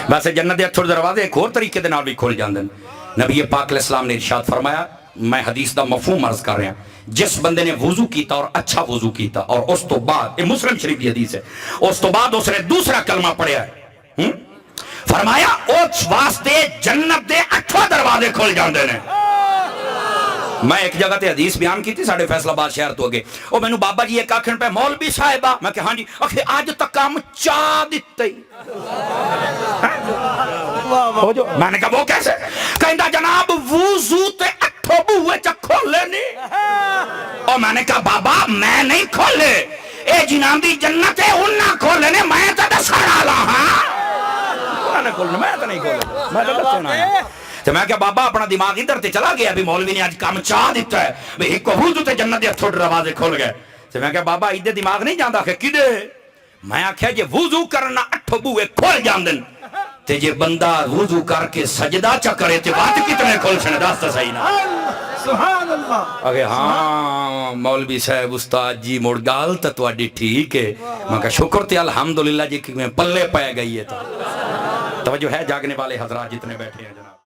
ویسے جنت دے اٹھو دروازے ایک اور طریقے دے نال بھی کھل جاندے ہیں۔ نبی پاک علیہ السلام نے ارشاد فرمایا، میں حدیث دا مفہوم عرض کر رہا ہوں، جس بندے نے وضو کیتا اور اچھا وضو کیتا اور اس تو بعد، یہ مسلم شریف کی حدیث ہے، اس تو بعد اس نے دوسرا کلمہ پڑھیا ہے، فرمایا اس واسطے جنت دے اٹھو دروازے کھل جاندے نے۔ میں ایک جگہ تے حدیث بیان کی تھی ساڑھے فیصل آباد شہر تو اگے، او میں نو بابا جی ایک آکھن پہ مولوی صاحبہ، میں کہ ہاں جی، اکھے آج تک کام چاہ دیتے ہی، میں نے کہا وہ کیسے؟ کہندہ جناب وضو تے اٹھو بوئے چا کھولے نہیں، اور میں نے کہا بابا میں نہیں کھولے، اے جنان دی جنت ہے انہاں کھولے نے، میں تا دسانا لہا، میں تو نہیں کھولے، میں تو دسانا ہے۔ تو میں کہا بابا اپنا دماغ ادھر تے چلا گیا، ابھی مولوی نے آج کام چاہ دیتا ہے، بھئی ایک وضو تے جنت دے تھوڑ روازے کھول گئے۔ تو میں کہا بابا ادھے دماغ نہیں جاندہ کہ کدے؟ میں آکھیا جے وضو کرنا اٹھو بوئے کھول جاندن، تے جے بندہ وضو کر کے سجدہ چا کرے تے بات کتنے کھول سنے، داستا صحیح نا۔ سبحان اللہ۔ اگے ہاں مولوی صاحب استاد جی مڑ گال تا تو اڈی ٹھیک ہے، میں کہا شکر تے الحمدللہ جی کہ میں پلے پائے گئی ہے۔ تو توجہ ہے جاگنے والے حضرات جتنے بیٹھے ہیں۔